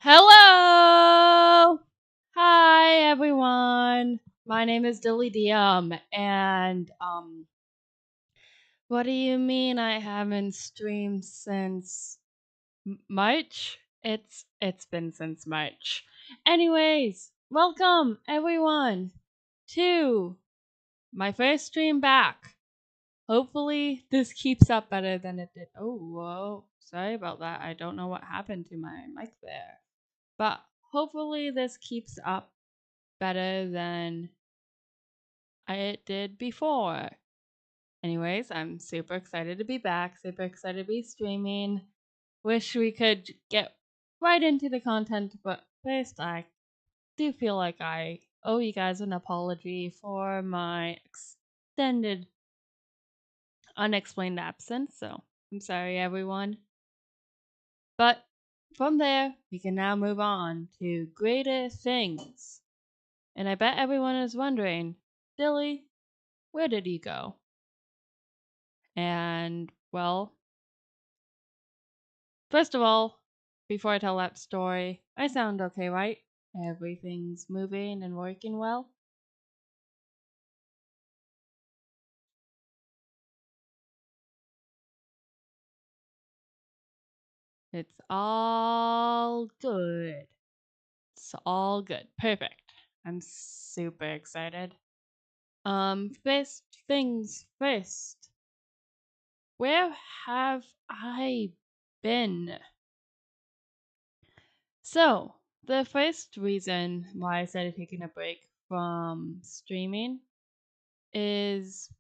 Hello! Hi everyone. My name is Dilly Dium and what do you mean I haven't streamed since March? It's been since March. Anyways, welcome everyone to my first stream back. Hopefully this keeps up better than it did. Oh, whoa. Sorry about that. I don't know what happened to my mic there. But hopefully this keeps up better than it did before. Anyways, I'm super excited to be back, super excited to be streaming. Wish we could get right into the content, but first I do feel like I owe you guys an apology for my extended unexplained absence, so I'm sorry everyone. But from there, we can now move on to greater things. And I bet everyone is wondering, Dilly, where did you go? And, well, first of all, before I tell that story, I sound okay, right? Everything's moving and working well? It's all good. It's all good. Perfect. I'm super excited. First things first. Where have I been? So, the first reason why I started taking a break from streaming is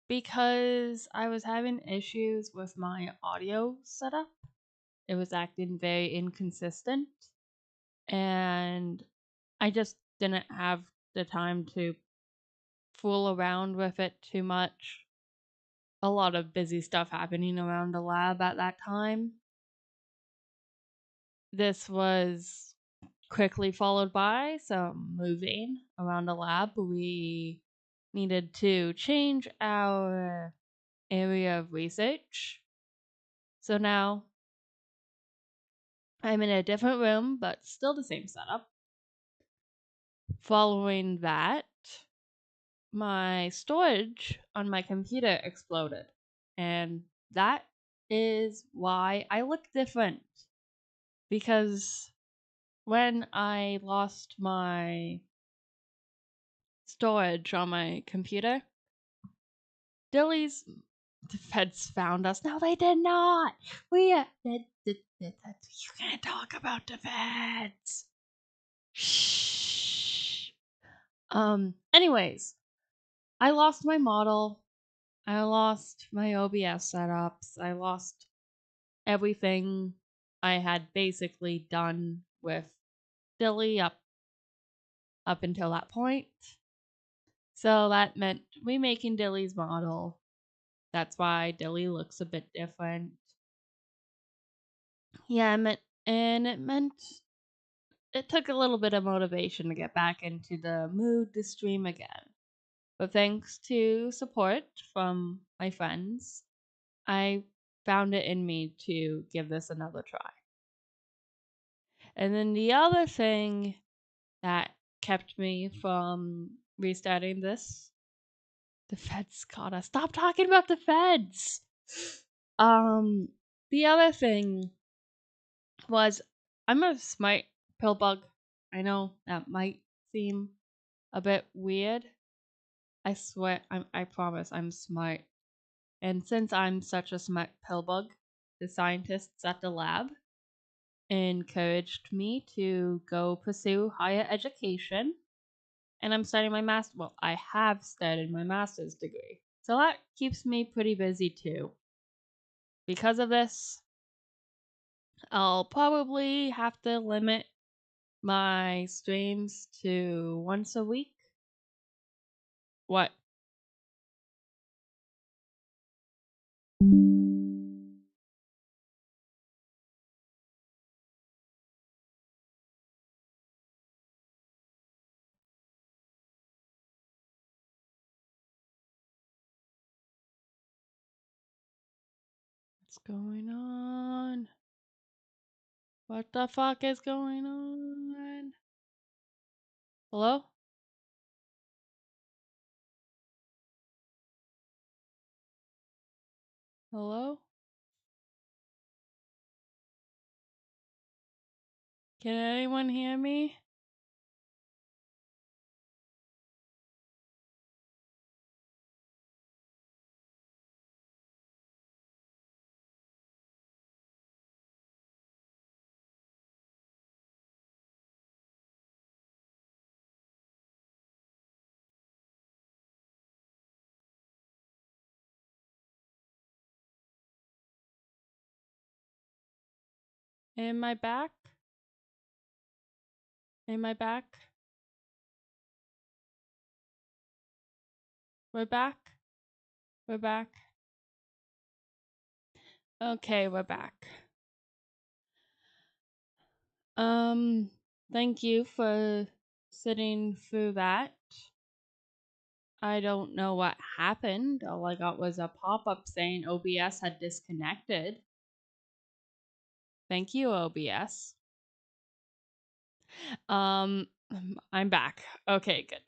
because I was having issues with my audio setup. It was acting very inconsistent, and I just didn't have the time to fool around with it too much. A lot of busy stuff happening around the lab at that time. This was quickly followed by some moving around the lab. We needed to change our area of research. So now I'm in a different room, but still the same setup. Following that, my storage on my computer exploded. And that is why I look different. Because when I lost my storage on my computer, Dilly's the feds found us. No, they did not. You can't talk about the feds. Shh. Anyways, I lost my model. I lost my OBS setups. I lost everything I had basically done with Dilly up until that point. So that meant remaking Dilly's model. That's why Dilly looks a bit different. Yeah, it took a little bit of motivation to get back into the mood to stream again. But thanks to support from my friends, I found it in me to give this another try. And then the other thing that kept me from restarting this, the feds caught us. Stop talking about the feds. The other thing was I'm a smart pill bug. I know that might seem a bit weird. I swear, I promise I'm smart. And since I'm such a smart pill bug, the scientists at the lab encouraged me to go pursue higher education. And I'm starting my master. Well, I have started my master's degree. So that keeps me pretty busy too. Because of this, I'll probably have to limit my streams to once a week. What? What's going on? What the fuck is going on? Hello? Hello? Can anyone hear me? Am I back? Am I back? We're back? We're back. Okay, we're back. Thank you for sitting through that. I don't know what happened. All I got was a pop-up saying OBS had disconnected. Thank you, OBS. I'm back. Okay, good.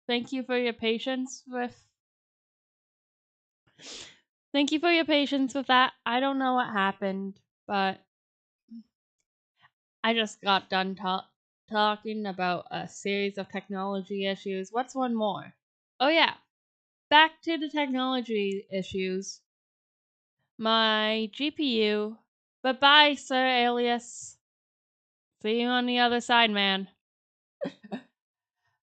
Thank you for your patience with that. I don't know what happened, but I just got done talking about a series of technology issues. What's one more? Oh yeah, back to the technology issues. My GPU. Bye-bye, Sir Alias. See you on the other side, man.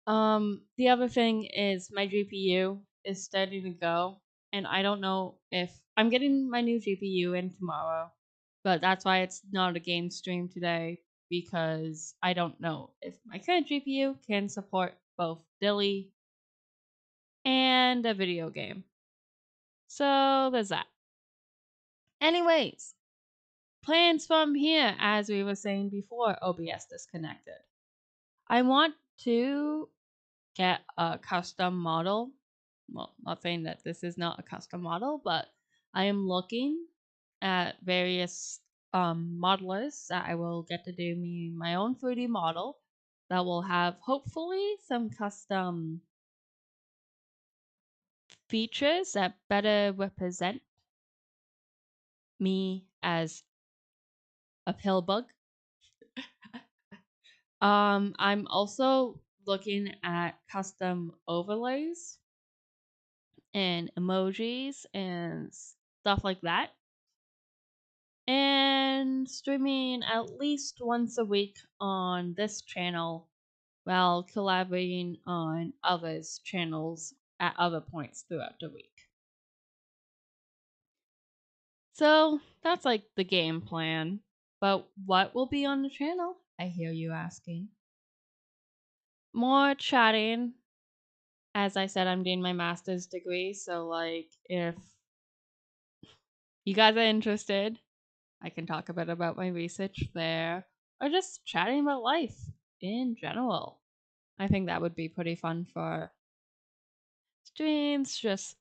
The other thing is my GPU is steady to go, and I don't know if I'm getting my new GPU in tomorrow, but that's why it's not a game stream today, because I don't know if my current GPU can support both Dilly and a video game. So there's that. Anyways, plans from here, as we were saying before OBS disconnected. I want to get a custom model. Well, not saying that this is not a custom model, but I am looking at various modelers that I will get to do me my own 3D model that will have hopefully some custom features that better represent me as a pill bug. I'm also looking at custom overlays and emojis and stuff like that, and streaming at least once a week on this channel while collaborating on others' channels at other points throughout the week. So that's like the game plan. But what will be on the channel? I hear you asking. More chatting. As I said, I'm doing my master's degree, so like if you guys are interested, I can talk a bit about my research there, or just chatting about life in general. I think that would be pretty fun for streams, just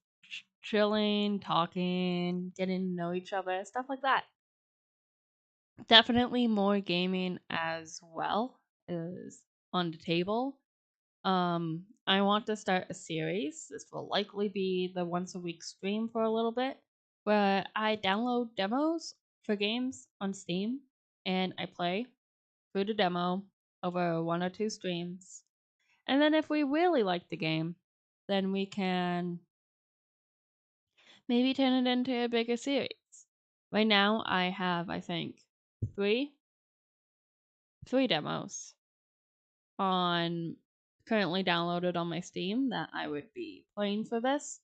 chilling, talking, getting to know each other, stuff like that. Definitely more gaming as well is on the table. I want to start a series. This will likely be the once a week stream for a little bit, where I download demos for games on Steam and I play through the demo over 1 or 2 streams. And then if we really like the game, then we can maybe turn it into a bigger series. Right now I have, I think, three demos on currently downloaded on my Steam that I would be playing for this.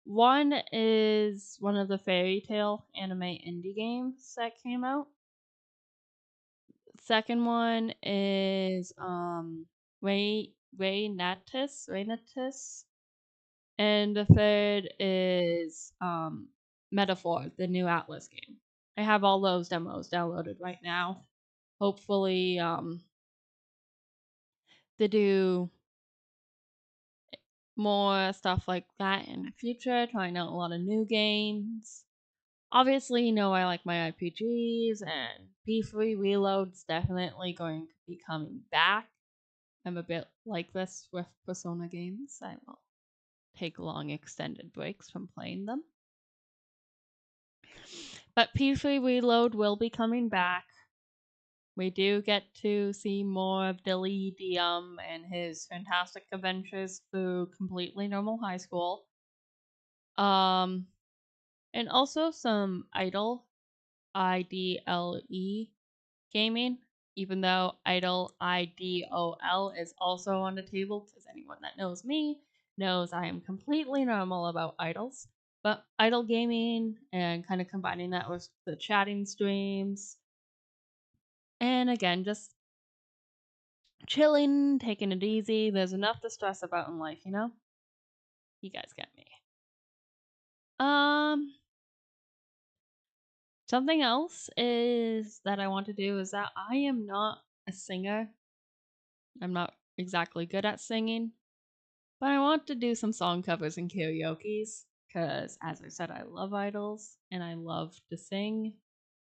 One is one of the fairy tale anime indie games that came out. Second one is Raynatus. And the third is Metaphor, the new Atlas game. I have all those demos downloaded right now. Hopefully to do more stuff like that in the future, trying out a lot of new games. Obviously, you know I like my RPGs and P3 Reload's definitely going to be coming back. I'm a bit like this with Persona games. I will take long extended breaks from playing them. But P3 Reload will be coming back. We do get to see more of Dilly Dium and his fantastic adventures through completely normal high school. And also some idle IDLE gaming, even though idle IDOL is also on the table, because anyone that knows me knows I am completely normal about idols. But idle gaming and kind of combining that with the chatting streams. And again, just chilling, taking it easy. There's enough to stress about in life, you know? You guys get me. Something else is that I want to do is that I am not a singer. I'm not exactly good at singing, but I want to do some song covers and karaoke's because, as I said, I love idols and I love to sing.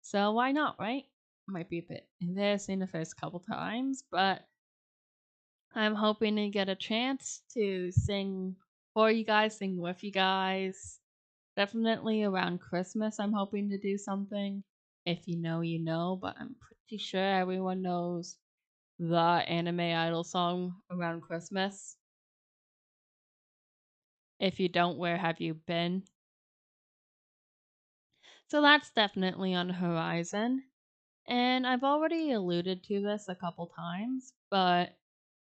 So why not, right? Might be a bit embarrassing the first couple times, but I'm hoping to get a chance to sing for you guys, sing with you guys. Definitely around Christmas, I'm hoping to do something. If you know, you know, but I'm pretty sure everyone knows the anime idol song around Christmas. If you don't, where have you been? So that's definitely on the horizon. And I've already alluded to this a couple times, but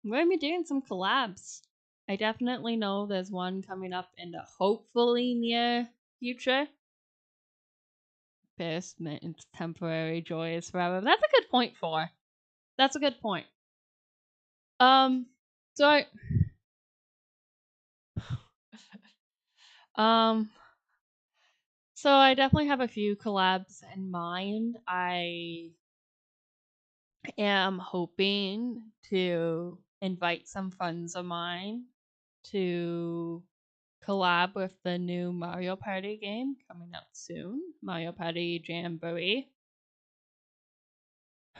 we're going to be doing some collabs. I definitely know there's one coming up in the hopefully near future. First means temporary joy is forever. That's a good point for. That's a good point. So I so I definitely have a few collabs in mind. I am hoping to invite some friends of mine to collab with the new Mario Party game coming out soon. Mario Party Jamboree.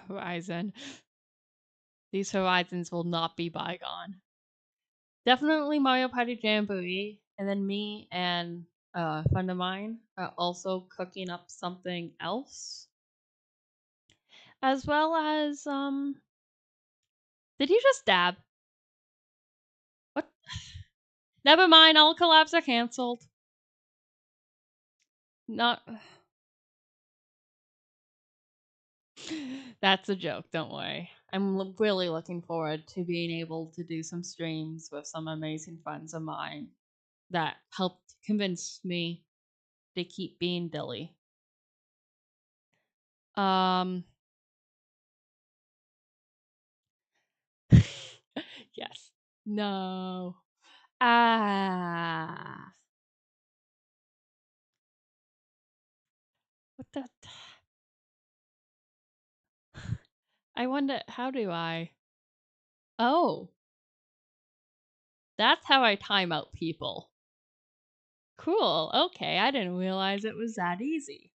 Horizon. These horizons will not be bygone. Definitely Mario Party Jamboree, and then me and a friend of mine are also cooking up something else. As well as, did you just dab? What? Never mind, all collabs are cancelled. Not. That's a joke, don't worry. I'm really looking forward to being able to do some streams with some amazing friends of mine that helped convince me to keep being Dilly. Yes. No. Ah. What the? I wonder, how do I? Oh. That's how I time out people. Cool. Okay, I didn't realize it was that easy.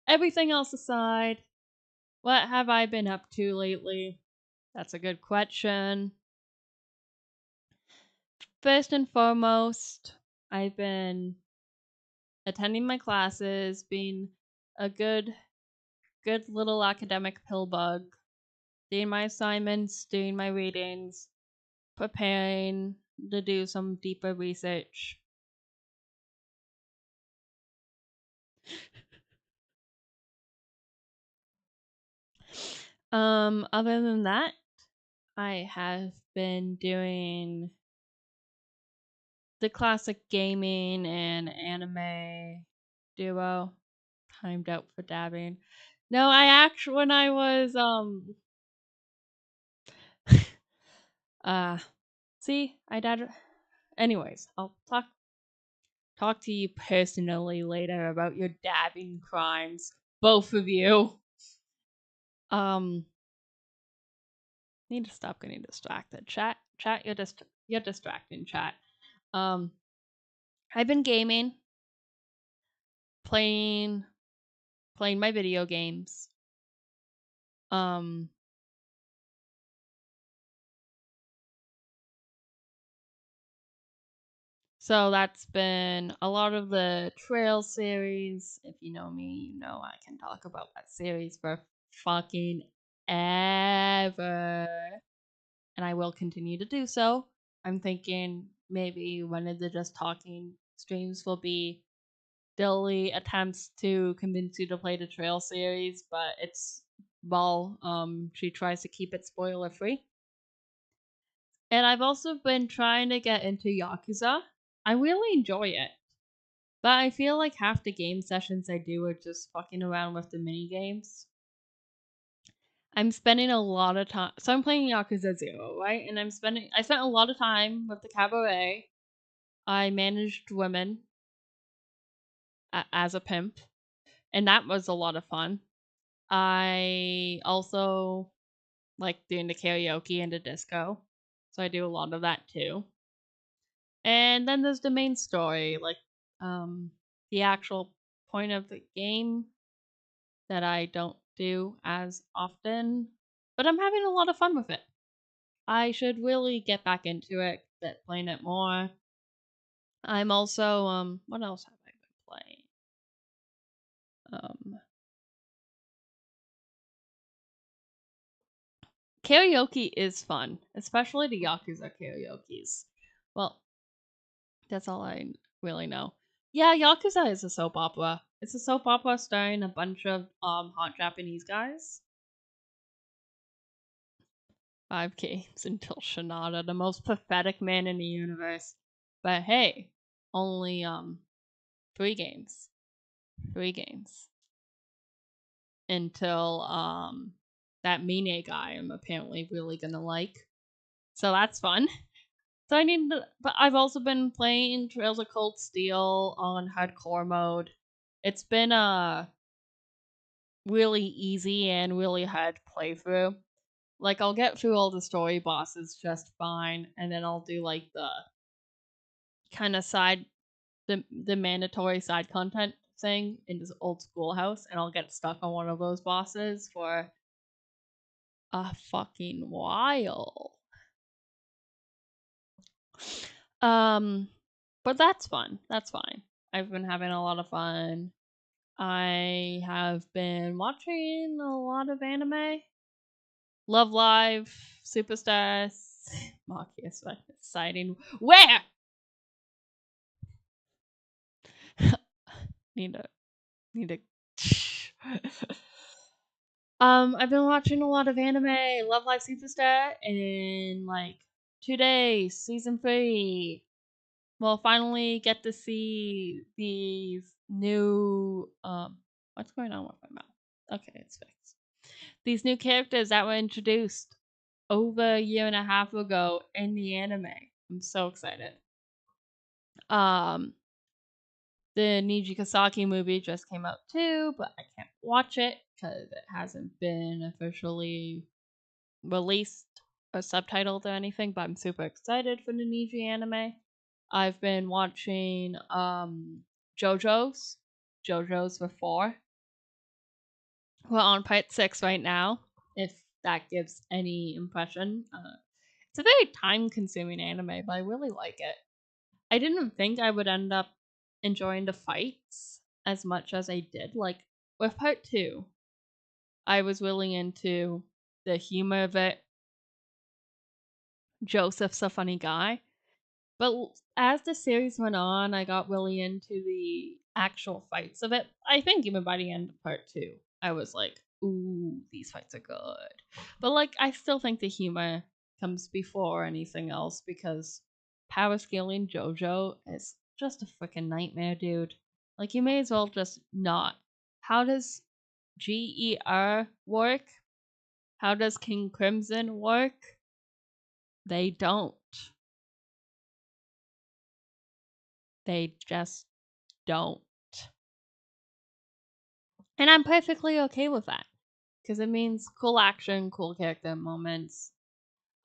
Everything else aside, what have I been up to lately? That's a good question. First and foremost, I've been attending my classes, being a good little academic pill bug, doing my assignments, doing my readings, preparing to do some deeper research. Other than that, I have been doing the classic gaming and anime duo. Timed out for dabbing. No, I actually, when I was, see, I did. Anyways, I'll talk to you personally later about your dabbing crimes, both of you. Need to stop getting distracted. Chat, you're distracting. Chat. I've been gaming. playing my video games. So that's been a lot of the Trail series. If you know me, you know I can talk about that series for fucking ever. And I will continue to do so. I'm thinking maybe one of the Just Talking streams will be Dilly attempts to convince you to play the Trail series, but it's she tries to keep it spoiler free. And I've also been trying to get into Yakuza. I really enjoy it. But I feel like half the game sessions I do are just fucking around with the mini games. I'm spending a lot of time. So I'm playing Yakuza 0, right? And I spent a lot of time with the cabaret. I managed women as a pimp, and that was a lot of fun. I also like doing the karaoke and the disco, so I do a lot of that too. And then there's the main story, like the actual point of the game that I don't do as often, but I'm having a lot of fun with it. I should really get back into it, playing it more. I'm also what else have I been playing? Karaoke is fun, especially the Yakuza karaoke's. Well, that's all I really know. Yeah, Yakuza is a soap opera. It's a soap opera starring a bunch of hot Japanese guys. 5 games until Shinada, the most pathetic man in the universe. But hey, only 3 games. 3 games. Until that Mine guy I'm apparently really gonna like. So that's fun. So but I've also been playing Trails of Cold Steel on hardcore mode. It's been a really easy and really hard playthrough. Like I'll get through all the story bosses just fine, and then I'll do like the kind of the mandatory side content thing in this old schoolhouse, and I'll get stuck on one of those bosses for a fucking while. But that's fun. That's fine. I've been having a lot of fun. I have been watching a lot of anime. Love Live, Superstars, Maki is exciting. Where? need to. I've been watching a lot of anime. Love Live Superstar in like 2 days, season 3. We'll finally get to see these new what's going on with my mouth? Okay, it's fixed. These new characters that were introduced over a year and a half ago in the anime. I'm so excited. The Niji Kasaki movie just came out too, but I can't watch it because it hasn't been officially released or subtitled or anything, but I'm super excited for the Niji anime. I've been watching JoJo's for 4. We're on part 6 right now, if that gives any impression. It's a very time-consuming anime, but I really like it. I didn't think I would end up enjoying the fights as much as I did. Like, with part 2, I was really into the humor of it. Joseph's a funny guy. But as the series went on, I got really into the actual fights of it. I think even by the end of part 2, I was like, ooh, these fights are good. But like, I still think the humor comes before anything else because power scaling JoJo is just a freaking nightmare, dude. Like, you may as well just not. How does GER work? How does King Crimson work? They don't. They just don't. And I'm perfectly okay with that. Because it means cool action, cool character moments.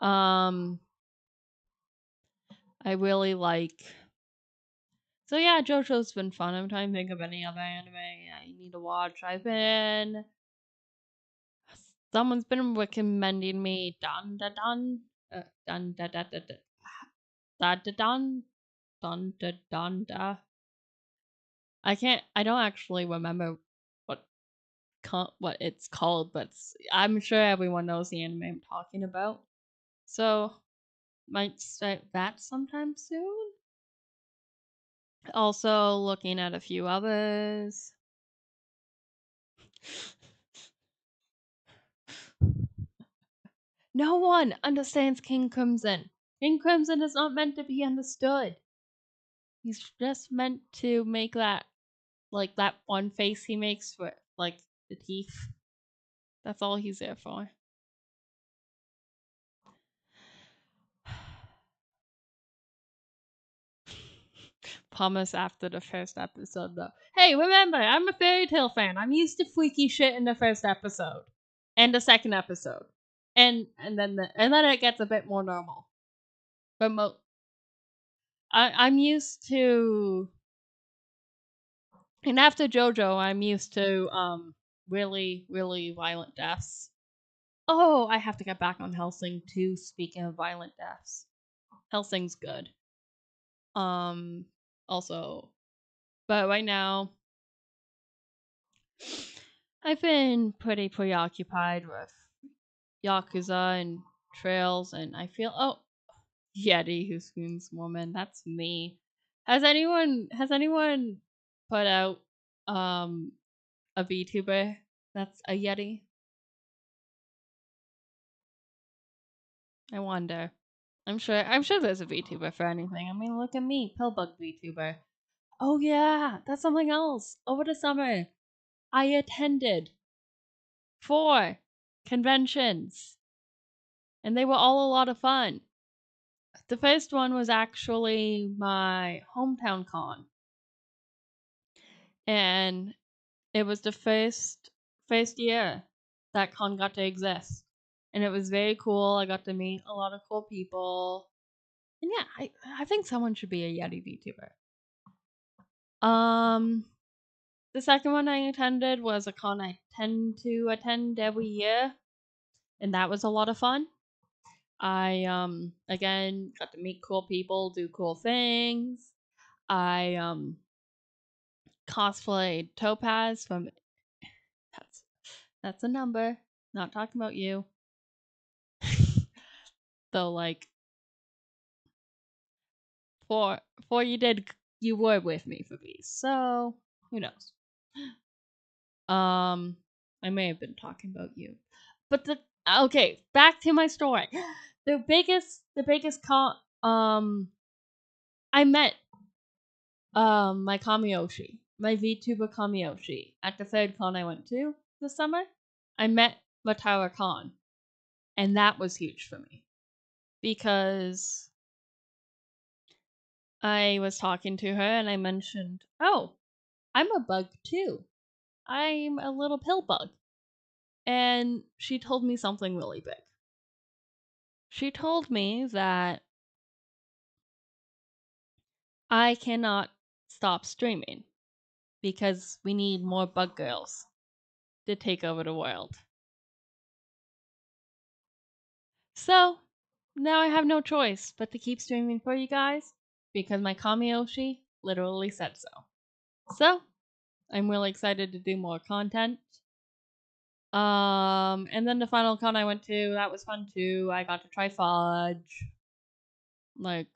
I really like. So yeah, JoJo's been fun. I'm trying to think of any other anime I need to watch. Someone's been recommending me Dun Da Dun, Dun Da Da Da Da Da Da Dun, Dun Da Dun Da. I don't actually remember what what it's called, but I'm sure everyone knows the anime I'm talking about. So might start that sometime soon. Also looking at a few others. No one understands King Crimson. King Crimson is not meant to be understood. He's just meant to make that, like, that one face he makes for, like, the teeth. That's all he's there for. Promise after the first episode, though. Hey, remember, I'm a fairy tale fan. I'm used to freaky shit in the first episode. And the second episode. And then it gets a bit more normal. But I'm used to, and after JoJo, I'm used to really, really violent deaths. Oh, I have to get back on Hellsing too, speaking of violent deaths. Hellsing's good. Also, but right now I've been pretty preoccupied with Yakuza and Trails, and I feel, oh, Yeti who screams woman, that's me. Has anyone put out a VTuber that's a Yeti? I wonder. I'm sure there's a VTuber for anything. I mean, look at me, Pillbug VTuber. Oh yeah, that's something else. Over the summer, I attended 4 conventions, and they were all a lot of fun. The first one was actually my hometown con, and it was the first year that con got to exist, and it was very cool. I got to meet a lot of cool people, and yeah, I think someone should be a Yeti VTuber. The second one I attended was a con I tend to attend every year, and that was a lot of fun. I again got to meet cool people, do cool things. I cosplayed Topaz from that's a number. Not talking about you. Though like for you were with me for these, so who knows? I may have been talking about you, but okay, back to my story. The biggest con I met my Kamiyoshi, my VTuber Kamiyoshi, at the third con I went to this summer. I met Matara Khan, and that was huge for me because I was talking to her and I mentioned, "Oh, I'm a bug too. I'm a little pill bug." And she told me something really big. She told me that I cannot stop streaming because we need more bug girls to take over the world. So, now I have no choice but to keep streaming for you guys because my Kamiyoshi literally said so. So, I'm really excited to do more content. And then the final con I went to, that was fun too. I got to try fudge. Like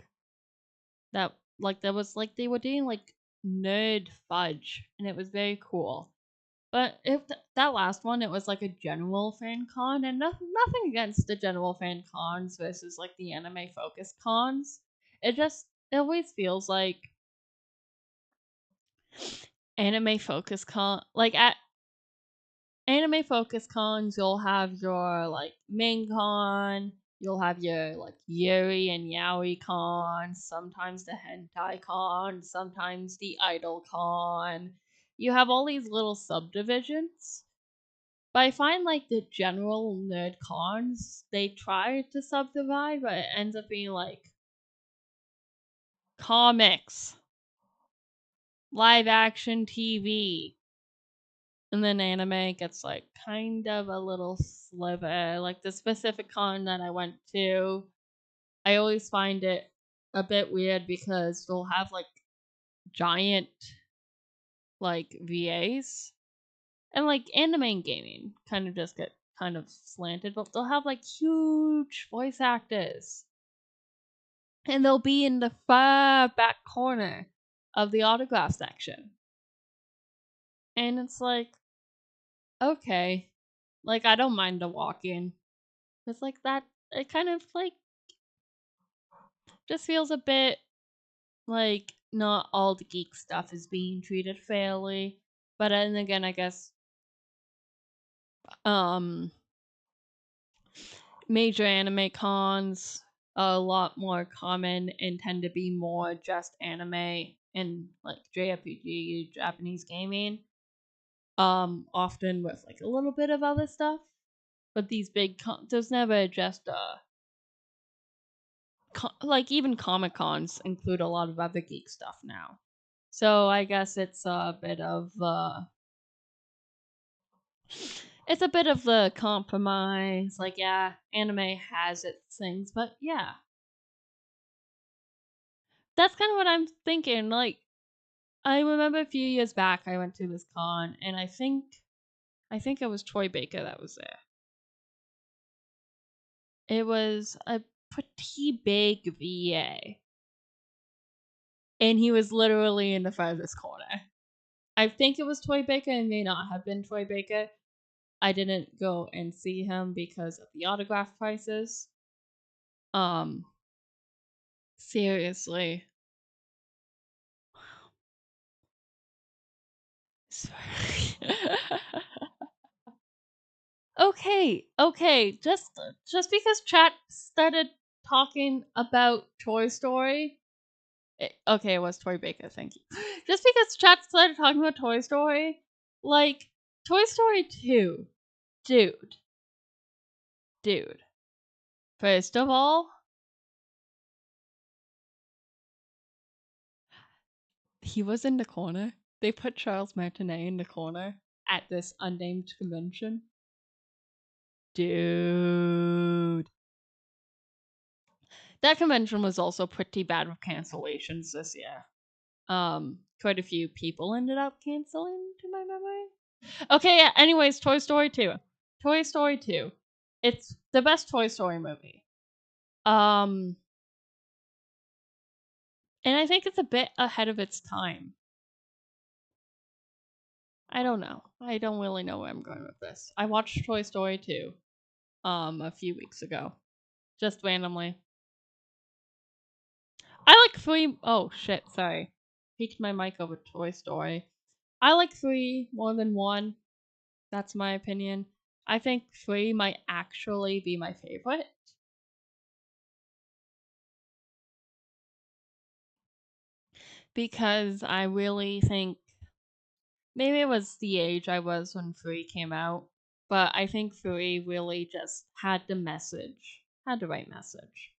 there was like they were doing like nerd fudge, and it was very cool. But if that last one, it was like a general fan con, and nothing against the general fan cons versus like the anime focus cons. It always feels like anime focus con, like at anime focus cons, you'll have your like main con, you'll have your like Yuri and Yaoi con, sometimes the hentai con, sometimes the idol con. You have all these little subdivisions. But I find like the general nerd cons, they try to subdivide, but it ends up being like comics, live action TV. And then anime gets like kind of a little sliver. Like the specific con that I went to, I always find it a bit weird because they'll have like giant like VAs. And like anime and gaming kind of just get kind of slanted, but they'll have like huge voice actors. And they'll be in the far back corner of the autograph section. And it's like, okay. Like, I don't mind the walk in. It's like that, it kind of like just feels a bit like not all the geek stuff is being treated fairly. But then again, I guess major anime cons are a lot more common and tend to be more just anime and like JRPG, Japanese gaming. Often with like a little bit of other stuff. But these big there's never just like even Comic Cons include a lot of other geek stuff now. So I guess it's a bit of the compromise. Like, yeah, anime has its things, but yeah, that's kind of what I'm thinking. Like, I remember a few years back I went to this con, and I think it was Troy Baker that was there. It was a pretty big VA, and he was literally in the farthest corner. I think it was Troy Baker. It may not have been Troy Baker. I didn't go and see him because of the autograph prices. Seriously. Okay. Just because chat started talking about Toy Story. Okay, it was Toy Baker. Thank you. Just because chat started talking about Toy Story, like Toy Story 2, dude. First of all, he was in the corner. They put Charles Martinet in the corner at this unnamed convention. Dude. That convention was also pretty bad with cancellations this year. Quite a few people ended up canceling, to my memory. Okay, yeah, anyways, Toy Story 2. Toy Story 2. It's the best Toy Story movie. And I think it's a bit ahead of its time. I don't know. I don't really know where I'm going with this. I watched Toy Story 2 a few weeks ago. Just randomly. I like 3. Oh shit, sorry. Peeked my mic over Toy Story. I like 3 more than 1. That's my opinion. I think 3 might actually be my favorite. Because I really think maybe it was the age I was when 3 came out, but I think 3 really just had the message, had the right message.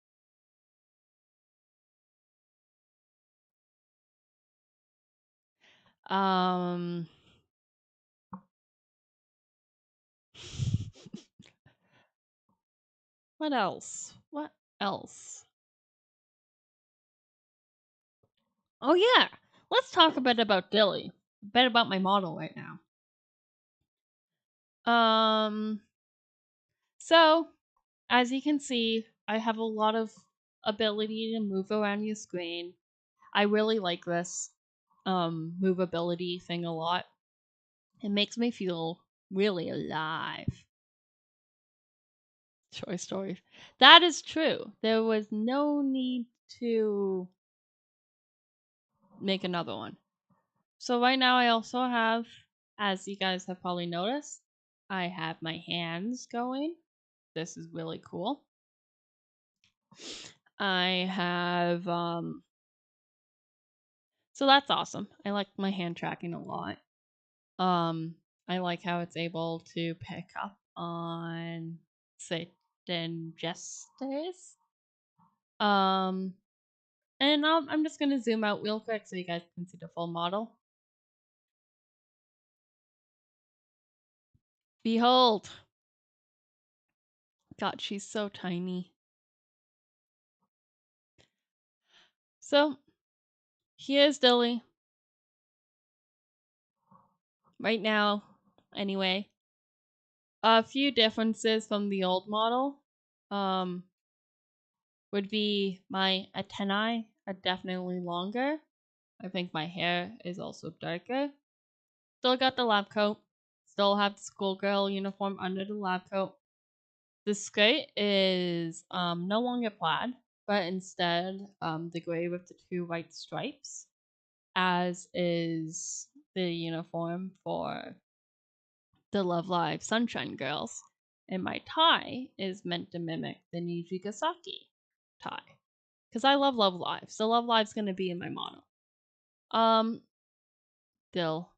What else? Oh yeah, let's talk a bit about Dilly. A bit about my model right now. So as you can see, I have a lot of ability to move around your screen. I really like this movability thing a lot. It makes me feel really alive. Toy Story. That is true. There was no need to make another one. So right now I also have, as you guys have probably noticed, I have my hands going. This is really cool. I have so that's awesome. I like my hand tracking a lot. I like how it's able to pick up on certain gestures. And I'm just gonna zoom out real quick so you guys can see the full model. Behold. God, she's so tiny. So, here's Dilly. Right now, anyway. A few differences from the old model. Would be my antennae are definitely longer. I think my hair is also darker. Still got the lab coat. Still have the schoolgirl uniform under the lab coat. The skirt is no longer plaid, but instead the gray with the 2 white stripes, as is the uniform for the Love Live Sunshine Girls. And my tie is meant to mimic the Nijigasaki tie. Because I love Love Live, so Love Live's gonna be in my mono. Still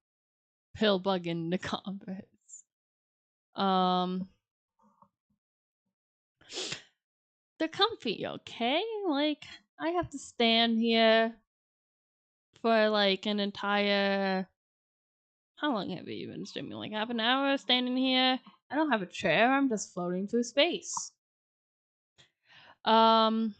pill bugging the comments. They're comfy, okay? Like, I have to stand here for like an entire. How long have you been streaming? Like half an hour standing here? I don't have a chair, I'm just floating through space. And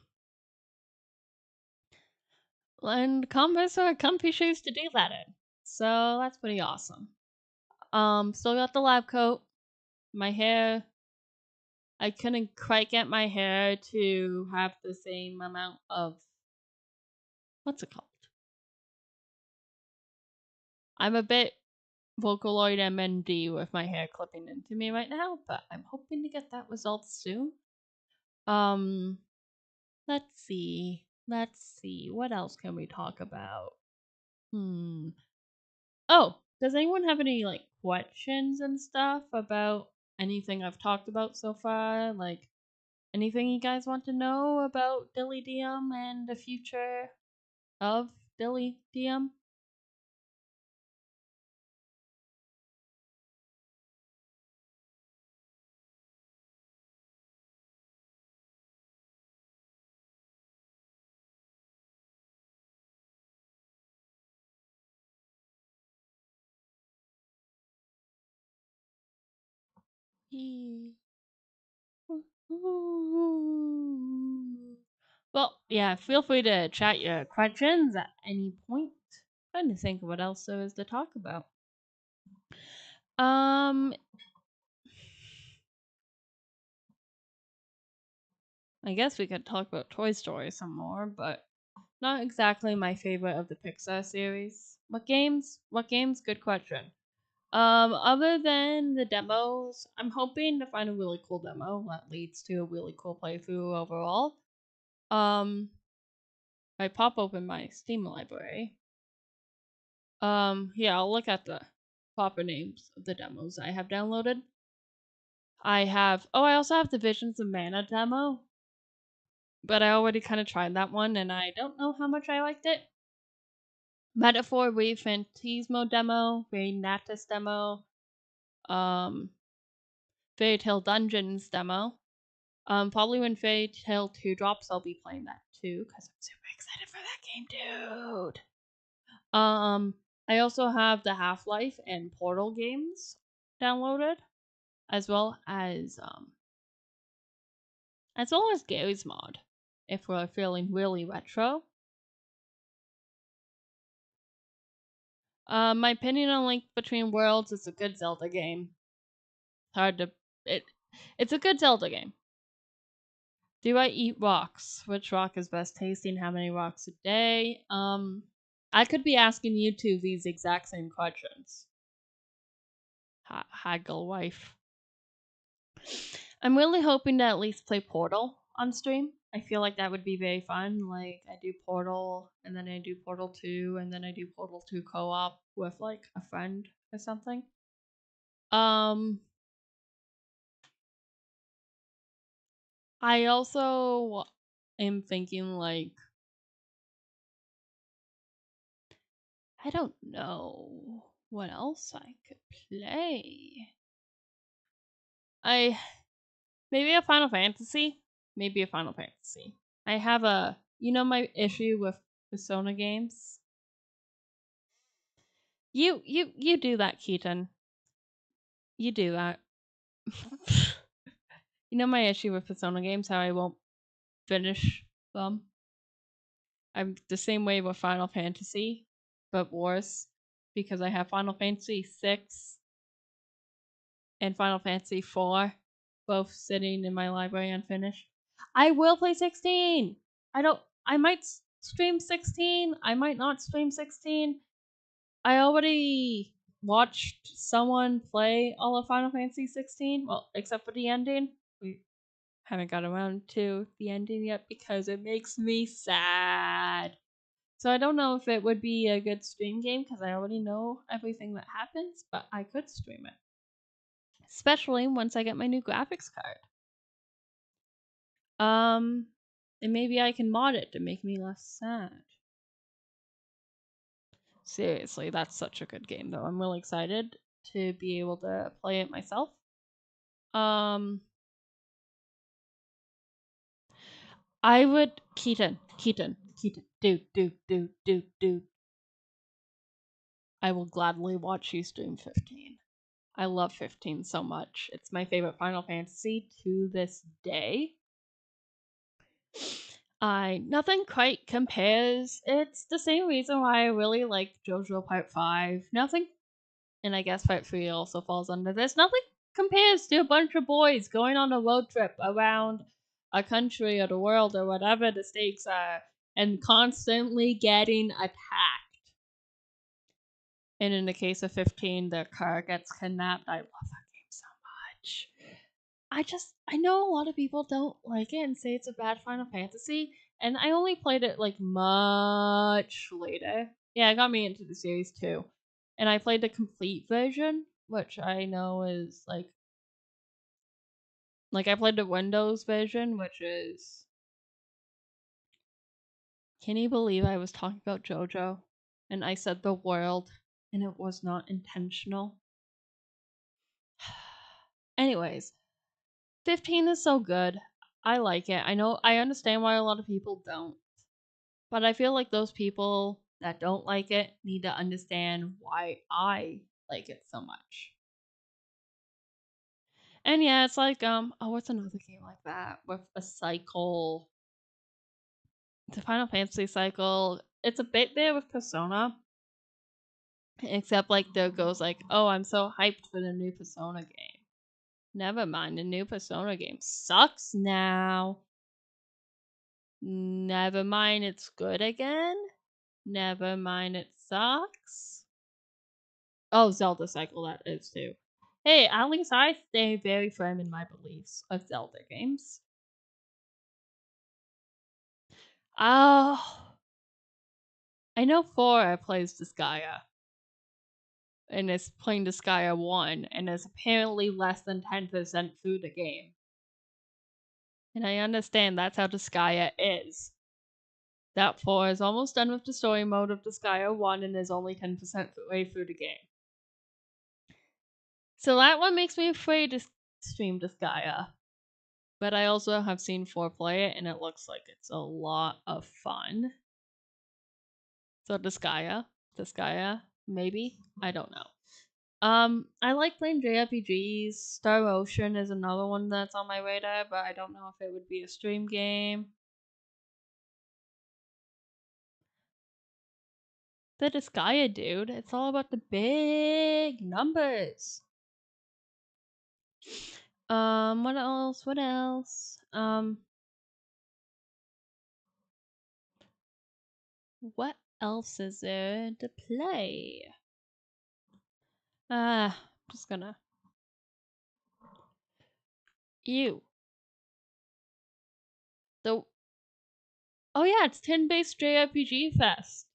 Converse are comfy shoes to do that in. So that's pretty awesome. Still got the lab coat. My hair, I couldn't quite get my hair to have the same amount of, what's it called? I'm a bit Vocaloid MND with my hair clipping into me right now, but I'm hoping to get that result soon. Let's see. What else can we talk about? Oh, does anyone have any like questions and stuff about anything I've talked about so far? Like anything you guys want to know about Dilly Dium and the future of Dilly Dium? Well, yeah, feel free to chat your questions at any point. Trying to think of what else there is to talk about. I guess we could talk about Toy Story some more, but not exactly my favorite of the Pixar series. What games? Good question. Other than the demos, I'm hoping to find a really cool demo that leads to a really cool playthrough overall. I pop open my Steam library. Yeah, I'll look at the proper names of the demos I have downloaded. I also have the Visions of Mana demo, but I already kind of tried that one, and I don't know how much I liked it. Metaphor Refantasmo demo, Natus demo, Fairy Tale Dungeons demo. Probably when Fairy Tale 2 drops, I'll be playing that too, because I'm super excited for that game, dude. I also have the Half-Life and Portal games downloaded, as well as Gary's Mod, if we're feeling really retro. My opinion on Link Between Worlds is a good Zelda game. It's a good Zelda game. Do I eat rocks? Which rock is best tasting? How many rocks a day? I could be asking you two these exact same questions. Haggle wife. I'm really hoping to at least play Portal on stream. I feel like that would be very fun. Like, I do Portal, and then I do Portal 2, and then I do Portal 2 co-op with, like, a friend or something. I also am thinking, like, I don't know what else I could play. Maybe a Final Fantasy? Maybe a Final Fantasy. I have my issue with Persona games. You do that, Keaton. You do that. You know my issue with Persona games, how I won't finish them. I'm the same way with Final Fantasy, but worse, because I have Final Fantasy 6 and Final Fantasy 4 both sitting in my library unfinished. I will play 16. I might stream 16. I might not stream 16. I already watched someone play all of Final Fantasy 16, well, except for the ending. We haven't got around to the ending yet because it makes me sad. So I don't know if it would be a good stream game because I already know everything that happens, but I could stream it. Especially once I get my new graphics card. And maybe I can mod it to make me less sad. Seriously, that's such a good game though. I'm really excited to be able to play it myself. I would Keaton, dude. I will gladly watch you stream 15. I love 15 so much. It's my favorite Final Fantasy to this day. Nothing quite compares. It's the same reason why I really like JoJo Part 5. Nothing, and I guess Part 3 also falls under this. Nothing compares to a bunch of boys going on a road trip around a country or the world or whatever the stakes are and constantly getting attacked. And in the case of 15, their car gets kidnapped. I love that game so much. I know a lot of people don't like it and say it's a bad Final Fantasy, and I only played it like much later. Yeah, it got me into the series too. And I played the complete version, which I know is like I played the Windows version, which is, can you believe I was talking about JoJo and I said the world and it was not intentional? Anyways, 15 is so good. I like it. I understand why a lot of people don't. But I feel like those people that don't like it need to understand why I like it so much. And yeah, it's like what's another game like that with a cycle? The Final Fantasy cycle. It's a bit there with Persona. Except like there goes like, oh, I'm so hyped for the new Persona game. Never mind, the new Persona game sucks now. Never mind, it's good again. Never mind, it sucks. Oh, Zelda cycle that is too. Hey, at least I stay very firm in my beliefs of Zelda games. Oh, I know 4 plays Disgaea. And is playing Disgaea 1 and is apparently less than 10% through the game. And I understand that's how Disgaea is. That 4 is almost done with the story mode of Disgaea 1 and is only 10% way through the game. So that one makes me afraid to stream Disgaea. But I also have seen 4 play it and it looks like it's a lot of fun. So Disgaea, maybe? I don't know. I like playing JRPGs. Star Ocean is another one that's on my radar, but I don't know if it would be a stream game. The Disgaea, dude. It's all about the big numbers. What else? What else? What else is there to play? Just gonna. You. The. Oh yeah, it's 10-based JRPG Fest.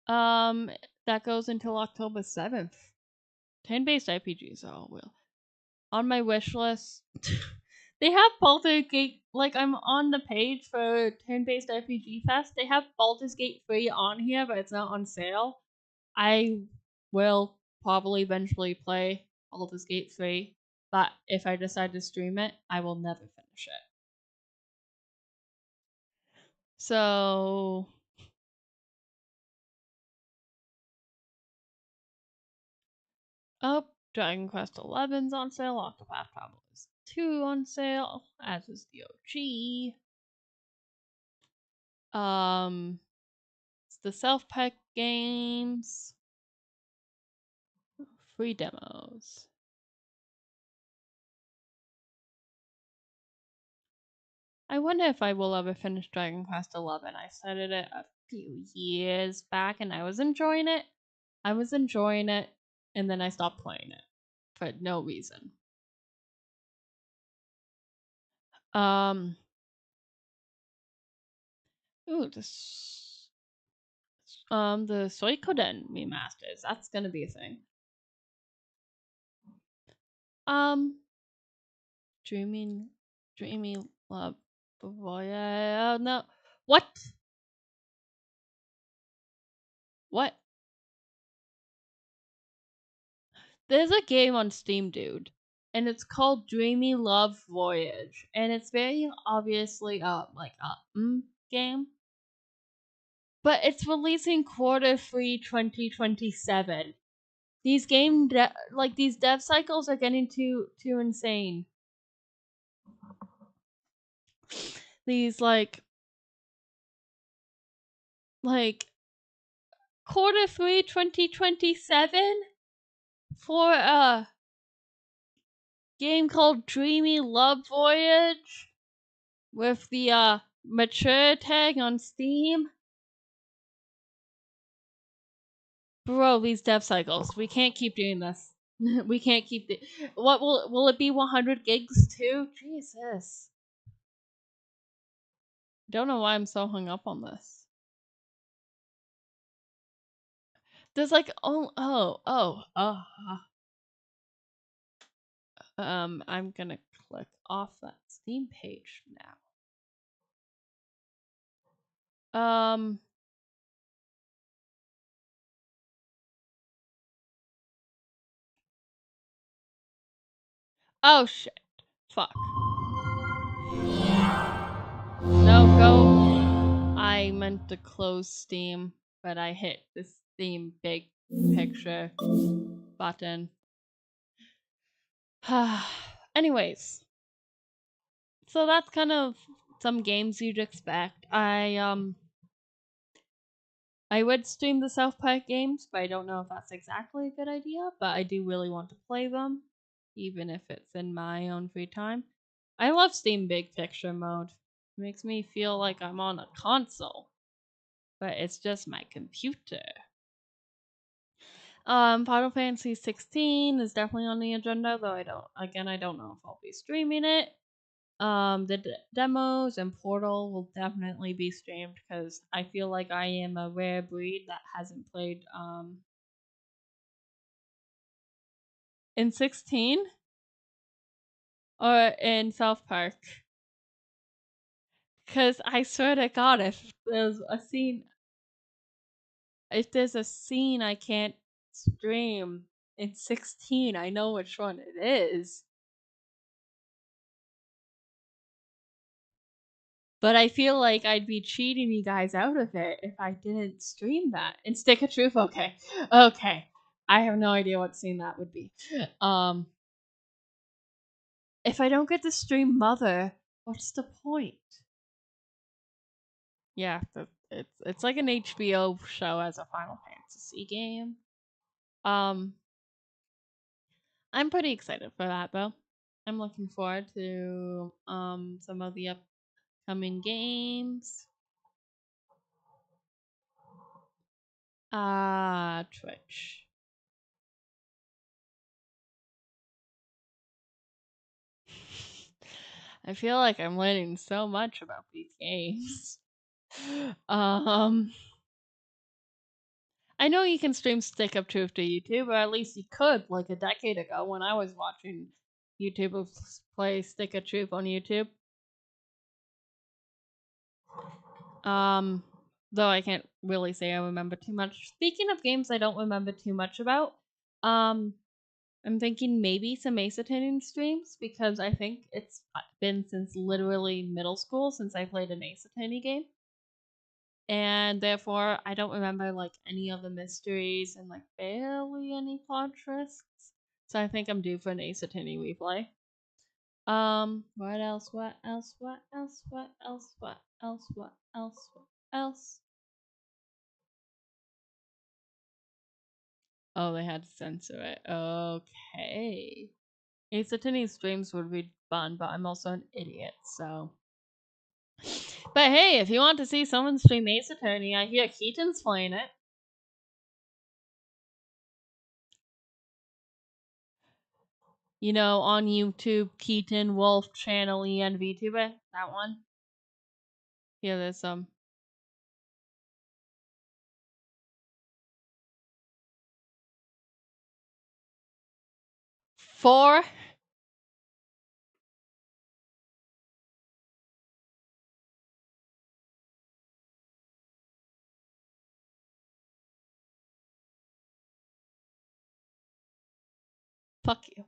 That goes until October 7th. 10-based RPGs are all will. On my wish list. They have Baldur's Gate, like I'm on the page for 10-based RPG Fest. They have Baldur's Gate 3 on here, but it's not on sale. I will probably eventually play Baldur's Gate 3, but if I decide to stream it, I will never finish it. So oh, Dragon Quest XI's on sale. Octopath Travelers 2 on sale, as is the OG. It's the self-pack games. Free demos. I wonder if I will ever finish Dragon Quest XI. I started it a few years back and I was enjoying it. And then I stopped playing it for no reason. This the Suikoden remasters. That's gonna be a thing. Dreamy love boy. No. What? There's a game on Steam, dude, and it's called Dreamy Love Voyage, and it's very obviously like a game, but it's releasing Q3 2027. These these dev cycles are getting too insane. These like Q3 2027 for a game called Dreamy Love Voyage with the mature tag on Steam. Bro, these dev cycles. We can't keep doing this. We can't keep it. What will it be 100 gigs too? Jesus. Don't know why I'm so hung up on this. There's like I'm gonna click off that Steam page now. Oh shit. Fuck. No, go. I meant to close Steam, but I hit the Steam big picture button. Anyways. So that's kind of some games you'd expect. I would stream the South Park games, but I don't know if that's exactly a good idea, but I do really want to play them, even if it's in my own free time. I love Steam Big Picture mode. It makes me feel like I'm on a console, but it's just my computer. Final Fantasy 16 is definitely on the agenda, though I don't know if I'll be streaming it. The demos and Portal will definitely be streamed because I feel like I am a rare breed that hasn't played in 16 or in South Park. Because I swear to God, if there's a scene I can't stream in 16, I know which one it is. But I feel like I'd be cheating you guys out of it if I didn't stream that. And Stick of Truth, okay. I have no idea what scene that would be. If I don't get to stream Mother, what's the point? Yeah, it's like an HBO show as a Final Fantasy game. I'm pretty excited for that though. I'm looking forward to some of the upcoming games. Twitch. I feel like I'm learning so much about these games. I know you can stream Stick of Truth to YouTube, or at least you could, like a decade ago when I was watching YouTubers play Stick of Truth on YouTube. Though I can't really say I remember too much. Speaking of games I don't remember too much about, I'm thinking maybe some Ace Attorney streams because I think it's been since literally middle school since I played an Ace Attorney game. And therefore, I don't remember like any of the mysteries and like barely any plot twists. So I think I'm due for an Ace Attorney replay. What else? What else? What else? What else? What else? What else? What else? Oh, they had to censor it. Okay. Ace Attorney's streams would be fun, but I'm also an idiot, so. But hey, if you want to see someone stream Ace Attorney, I hear Keaton's playing it. You know, on YouTube, Keaton, Wolf, Channel, and VTuber. That one. Yeah, there's some. Four. Fuck you.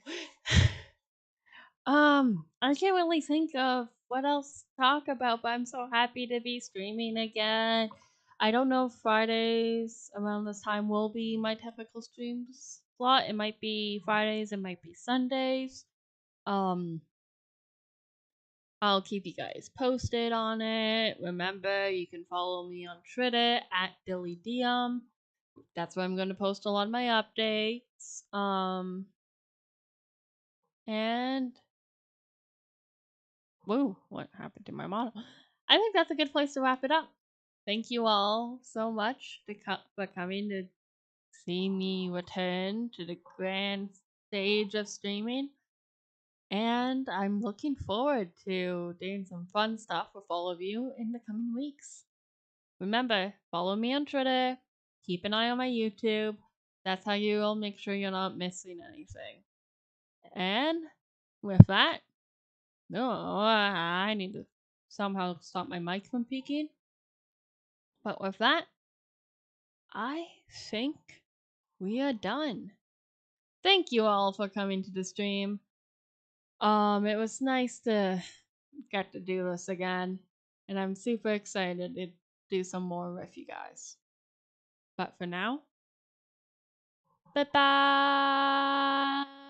I can't really think of what else to talk about, but I'm so happy to be streaming again. I don't know if Fridays around this time will be my typical stream slot. It might be Fridays, it might be Sundays. I'll keep you guys posted on it. Remember, you can follow me on Twitter at Dilly Dium. That's where I'm going to post a lot of my updates. And whoa, what happened to my model? I think that's a good place to wrap it up. Thank you all so much for coming to see me return to the grand stage of streaming. And I'm looking forward to doing some fun stuff with all of you in the coming weeks. Remember, follow me on Twitter, keep an eye on my YouTube. That's how you'll make sure you're not missing anything. And with that, no, I need to somehow stop my mic from peaking. But with that, I think we are done. Thank you all for coming to the stream. It was nice to get to do this again, and I'm super excited to do some more with you guys. But for now, bye bye!